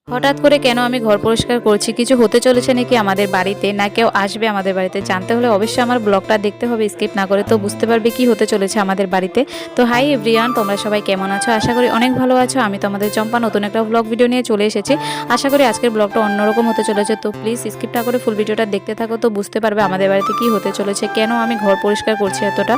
হঠাৎ করে কেন আমি ঘর পরিষ্কার করছি, কিছু হতে চলেছে নাকি আমাদের বাড়িতে, না কেউ আসবে আমাদের বাড়িতে, জানতে হলে অবশ্যই আমার ব্লগটা দেখতে হবে স্কিপ না করে, তো বুঝতে পারবে কি হতে চলেছে আমাদের বাড়িতে। তো হাই এভরিওয়ান, তোমরা সবাই কেমন আছো? আশা করি অনেক ভালো আছো। আমি তোমাদের চম্পা নতুন একটা ব্লগ ভিডিও নিয়ে চলে এসেছি। আশা করি আজকের ব্লগটা অন্যরকম হতে চলেছে, তো প্লিজ স্কিপ না করে ফুল ভিডিওটা দেখতে থাকো, তো বুঝতে পারবে আমাদের বাড়িতে কি হতে চলেছে, কেন আমি ঘর পরিষ্কার করছি এতটা।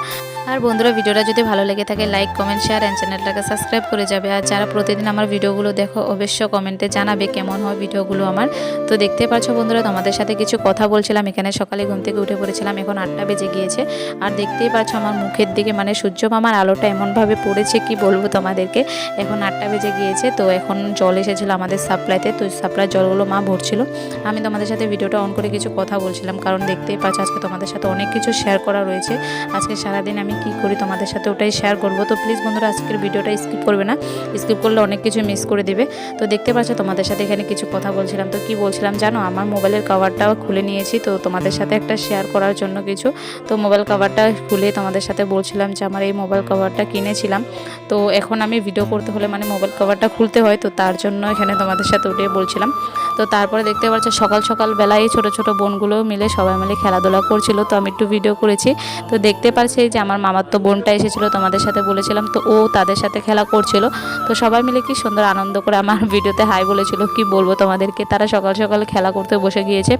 আর বন্ধুরা, ভিডিওটা যদি ভালো লেগে থাকে লাইক কমেন্ট শেয়ার অ্যান্ড চ্যানেলটাকে সাবস্ক্রাইব করে যাবে। আর যারা প্রতিদিন আমার ভিডিওগুলো দেখো অবশ্যই কমেন্টে জানাবে কেমন হয় ভিডিওগুলো আমার। তো দেখতে পাচ্ছ বন্ধুরা, তোমাদের সাথে কিছু কথা বলছিলাম। এখানে সকালে ঘুম থেকে উঠে পড়েছিলাম, এখন 8টা বেজে গিয়েছে। আর দেখতেই পাচ্ছ আমার মুখের দিকে মানে সূর্য মামার আলোটা এমনভাবে পড়েছে কি বলবো তোমাদেরকে। এখন 8টা বেজে গিয়েছে, তো এখন জল এসেছিলো আমাদের সাপ্লাইতে, তো সাপ্লাই জলগুলো মা ভরছিল। আমি তোমাদের সাথে ভিডিওটা অন করে কিছু কথা বলছিলাম, কারণ দেখতেই পাচ্ছ আজকে তোমাদের সাথে অনেক কিছু শেয়ার করা রয়েছে। আজকে সারাদিন আমি কি করি তোমাদের সাথে ওটাই শেয়ার করব। তো প্লিজ বন্ধুরা, আজকের ভিডিওটা স্কিপ করবে না, স্কিপ করলে অনেক কিছু মিস করে দিবে। তো দেখতে পাচ্ছ তোমাদের সাথে এখানে কিছু কথা বলছিলাম। তো কি বলছিলাম জানো, আমার মোবাইলের কভারটাও খুলে নিয়েছি, তো তোমাদের সাথে একটা শেয়ার করার জন্য কিছু। তো মোবাইল কভারটা খুলে তোমাদের সাথে বলছিলাম যে আমার এই মোবাইল কভারটা কিনেছিলাম। তো এখন আমি ভিডিও করতে হলে মানে মোবাইল কভারটা খুলতে হয়, তো তার জন্য এখানে তোমাদের সাথে উঠে বলছিলাম। তো তারপরে দেখতে পাচ্ছ সকাল সকাল বেলায় ছোট ছোট বোনগুলো মিলে সবাই মিলে খেলাধুলা করছিল, তো আমি একটু ভিডিও করেছি। তো দেখতে পাচ্ছি যে আমার মামার তো বোনটা এসেছিলো, তোমাদের সাথে বলেছিলাম, তো ও তাদের সাথে খেলা করছিল। তো সবাই মিলে কি সুন্দর আনন্দ করে আমার ভিডিওতে হাই বলেছিল, কি বলবো তোমাদেরকে। তারা সকাল সকাল খেলা করতে বসে গিয়েছে।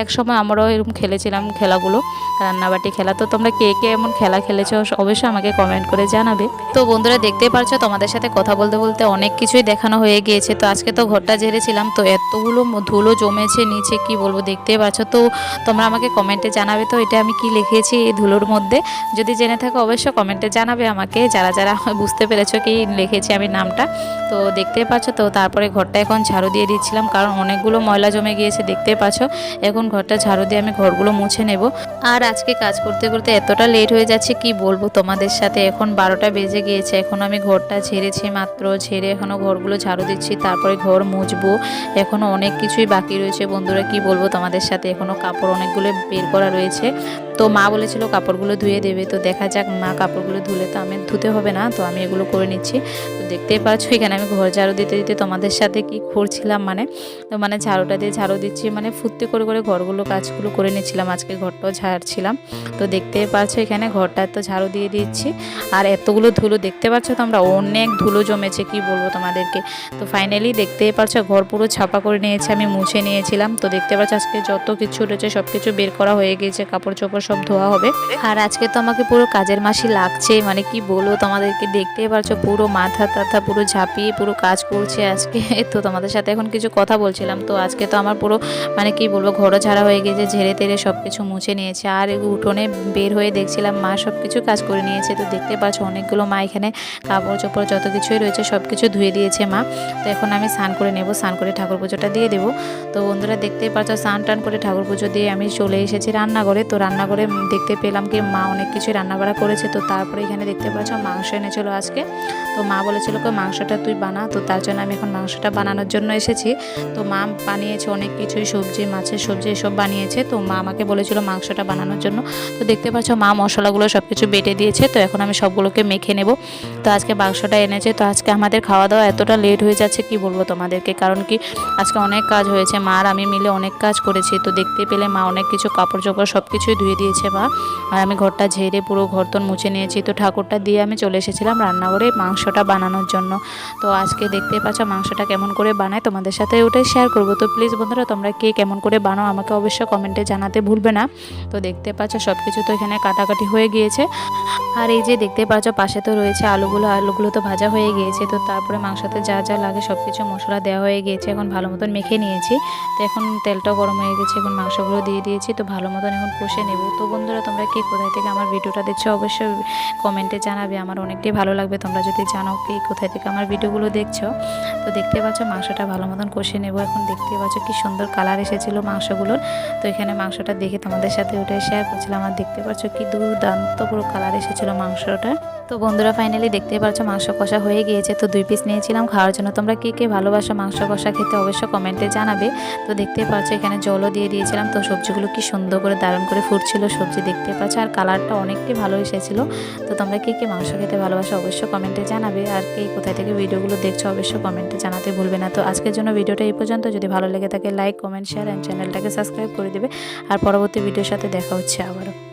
এক সময় আমরাও এরকম খেলেছিলাম খেলাগুলো, রান্নাবাটি খেলা। তো তোমরা কে কে এমন খেলা খেলেছো অবশ্যই আমাকে কমেন্ট করে জানাবে। তো বন্ধুরা, দেখতেই পারছো তোমাদের সাথে কথা বলতে বলতে অনেক কিছুই দেখানো হয়ে গিয়েছে। তো আজকে তো ঘরটা ঝেড়েছিলাম, তো এতগুলো ধুলো জমেছে নিচে, কি বলবো। দেখতেই পাচ্ছ, তো তোমরা আমাকে কমেন্টে জানাবে তো এটা আমি কি লিখেছি এই ধুলোর মধ্যে। যদি জেনে থাকো অবশ্যই কমেন্টে জানাবে আমাকে, যারা যারা বুঝতে পেরেছো কি লিখেছি আমি নামটা। তো দেখতেই পাচ্ছ, তো তারপরে ঘরটা এখন ঝাড়ু দিয়ে দিচ্ছিলাম, কারণ অনেকগুলো ময়লা জমে গিয়েছে দেখতেই পাচ্ছ। এখন ঘরটা ঝাড়ু দিয়ে আমি ঘরগুলো মুছে নেব। আর আজকে কাজ করতে করতে এতটা লেট হয়ে যাচ্ছে কি বলবো তোমাদের সাথে। এখন 12টা বেজে গিয়েছে, এখন আমি ঘরটা ঝেড়েছি মাত্র, ঝেড়ে এখনও ঘরগুলো ঝাড়ু দিচ্ছি, তারপরে ঘর মুছবো। এখনও অনেক কিছুই বাকি রয়েছে বন্ধুরা, কি বলবো তোমাদের সাথে। এখনও কাপড় অনেকগুলো বের করা রয়েছে। তো মা বলেছিল কাপড়গুলো ধুয়ে দেবে, তো দেখা যাক মা কাপড়গুলো ধুলে, তো আমি ধুতে হবে না, তো আমি এগুলো করে নিচ্ছি। তো দেখতেই পাচ্ছ এখানে আমি ঘর ঝাড়ু দিতে দিতে তোমাদের সাথে কি করছিলাম মানে ঝাড়ুটা দিয়ে ঝাড়ু দিচ্ছি, মানে ফুর্তি করে করে ঘরগুলো কাজগুলো করে নিচ্ছিলাম। আজকে ঘরটাও ঝাড়ছিলাম। তো দেখতেই পাচ্ছ এখানে ঘরটা তো ঝাড়ু দিয়ে দিচ্ছি। আর এতগুলো ধুলো দেখতে পাচ্ছ তোমরা, অনেক ধুলো জমেছে কি বলবো তোমাদেরকে। তো ফাইনালি দেখতেই পাচ্ছ ঘর পুরো ছাপা করে নিয়েছে, আমি মুছে নিয়েছিলাম। তো দেখতে পাচ্ছ আজকে যত কিছু রয়েছে সব কিছু বের করা হয়ে গিয়েছে, কাপড় চোপড় সব ধোয়া হবে। আর আজকে তো আমাকে পুরো কাজের মাসি লাগছে, মানে কি বলবো তোমাদেরকে। দেখতেই পাচ্ছ পুরো মাথা টাথা পুরো ঝাঁপিয়ে পুরো কাজ করছে আজকে। তো তোমাদের সাথে এখন কিছু কথা বলছিলাম। তো আজকে তো আমার পুরো মানে কি বলবো ঘরও ঝাড়া হয়ে গেছে, ঝেড়ে তেড়ে সব কিছু মুছে নিয়েছে। আর উঠোনে বের হয়ে দেখছিলাম মা সব কিছু কাজ করে নিয়েছে। তো দেখতে পাচ্ছ অনেকগুলো মা এখানে কাপড় চোপড় যত কিছুই রয়েছে সব কিছু ধুয়ে দিয়েছে মা। তো এখন আমি স্নান করে নেব, স্নান করে ঠাকুর পুজোটা দিয়ে দেবো। তো বন্ধুরা দেখতেই পাচ্ছ স্নান টান করে ঠাকুর পুজো দিয়ে আমি চলে এসেছি রান্নাঘরে। তো রান্নাঘরে দেখতে পেলাম কি মা অনেক কিছুই রান্না বাড়া করেছে। তো তারপরে এখানে দেখতে পাচ্ছ মাংস এনেছিল আজকে। তো মা বলেছিল কি মাংসটা তুই বানা, তো তার জন্য আমি এখন মাংসটা বানানোর জন্য এসেছি। তো মা বানিয়েছে অনেক কিছুই, সবজি মাছের সবজি এসব বানিয়েছে। তো মা আমাকে বলেছিল মাংসটা বানানোর জন্য। তো দেখতে পাচ্ছ মা মশলাগুলো সব কিছু বেটে দিয়েছে, তো এখন আমি সবগুলোকে মেখে নেব। তো আজকে মাংসটা এনেছে। তো আজকে আমাদের খাওয়া দাওয়া এতটা লেট হয়ে যাচ্ছে কি বলবো তোমাদেরকে, কারণ কি আজকে অনেক কাজ হয়েছে, মা আর আমি মিলে অনেক কাজ করেছি। তো দেখতে পেলে মা অনেক কিছু কাপড় চোপড় সব কিছুই ধুয়ে দিয়েছে মা। আর আমি ঘরটা ঝেড়ে পুরো ঘরতন মুছে নিয়েছি। তো ঠাকুরটা দিয়ে আমি চলে এসেছিলাম রান্নাঘরে মাংসটা বানানোর জন্য। তো আজকে দেখতে পাচ্ছ মাংসটা কেমন করে বানায় তোমাদের সাথে ওটাই শেয়ার করব। তো প্লিজ বন্ধুরা, তোমরা কে কেমন করে বানাও আমাকে অবশ্যই কমেন্টে জানাতে ভুলবে না। তো দেখতে পাচ্ছ সব কিছু তো এখানে কাটাকাটি হয়ে গিয়েছে। আর এই যে দেখতে পাচ্ছ পাশে তো রয়েছে আলুগুলো তো ভাজা হয়ে গিয়েছে। তো তারপরে মাংসতে যা যা লাগে সব কিছু মশলা দেওয়া হয়ে গিয়েছে, এখন ভালো মতন মেখে নিয়েছি। তো এখন তেলটাও গরম হয়ে গেছে, এখন মাংসগুলো দিয়ে দিয়েছি। তো ভালো মতন এখন কষে নেব। তো বন্ধুরা, তোমরা কে কোথায় থেকে আমার ভিডিওটা দেখছো অবশ্যই কমেন্টে জানাবে, আমার অনেকটাই ভালো লাগবে তোমরা যদি জানো কি কোথায় থেকে আমার ভিডিওগুলো দেখছো। তো দেখতে পাচ্ছ মাংসটা ভালো মতন কষে নেব। এখন দেখতে পাচ্ছ কি সুন্দর কালার এসেছিলো মাংসগুলোর। তো এখানে মাংসটা দেখে তোমাদের সাথে ওটাই শেয়ার করছিলাম। আর দেখতে পাচ্ছ কি দুর্দান্ত পুরো কালার এসেছিলো মাংসটা। তো বন্ধুরা ফাইনালি দেখতেই পাচ্ছ মাংস কষা হয়ে গিয়েছে। তো 2 পিস নিয়েছিলাম খাওয়ার জন্য। তোমরা কে কে ভালোবাসো মাংস কষা খেতে অবশ্যই কমেন্টে জানাবে। তো দেখতেই পাচ্ছ এখানে জলও দিয়ে দিয়েছিলাম। তো সবজিগুলো কি সুন্দর করে দারুণ করে ফুটছিল সবজি দেখতে পাচ্ছ, আর কালারটা অনেকটাই ভালো এসেছিল। তো তোমরা কে কে মাংস খেতে ভালোবাসো অবশ্যই কমেন্টে জানাবে, আর কে কোথায় থেকে ভিডিওগুলো দেখছো অবশ্যই কমেন্টে জানাতে ভুলবে না। তো আজকের জন্য ভিডিওটা এই পর্যন্ত। যদি ভালো লেগে থাকে লাইক, কমেন্ট, শেয়ার এন্ড চ্যানেলটাকে সাবস্ক্রাইব করে দেবে। আর পরবর্তী ভিডিওর সাথে দেখা হচ্ছে আবারও।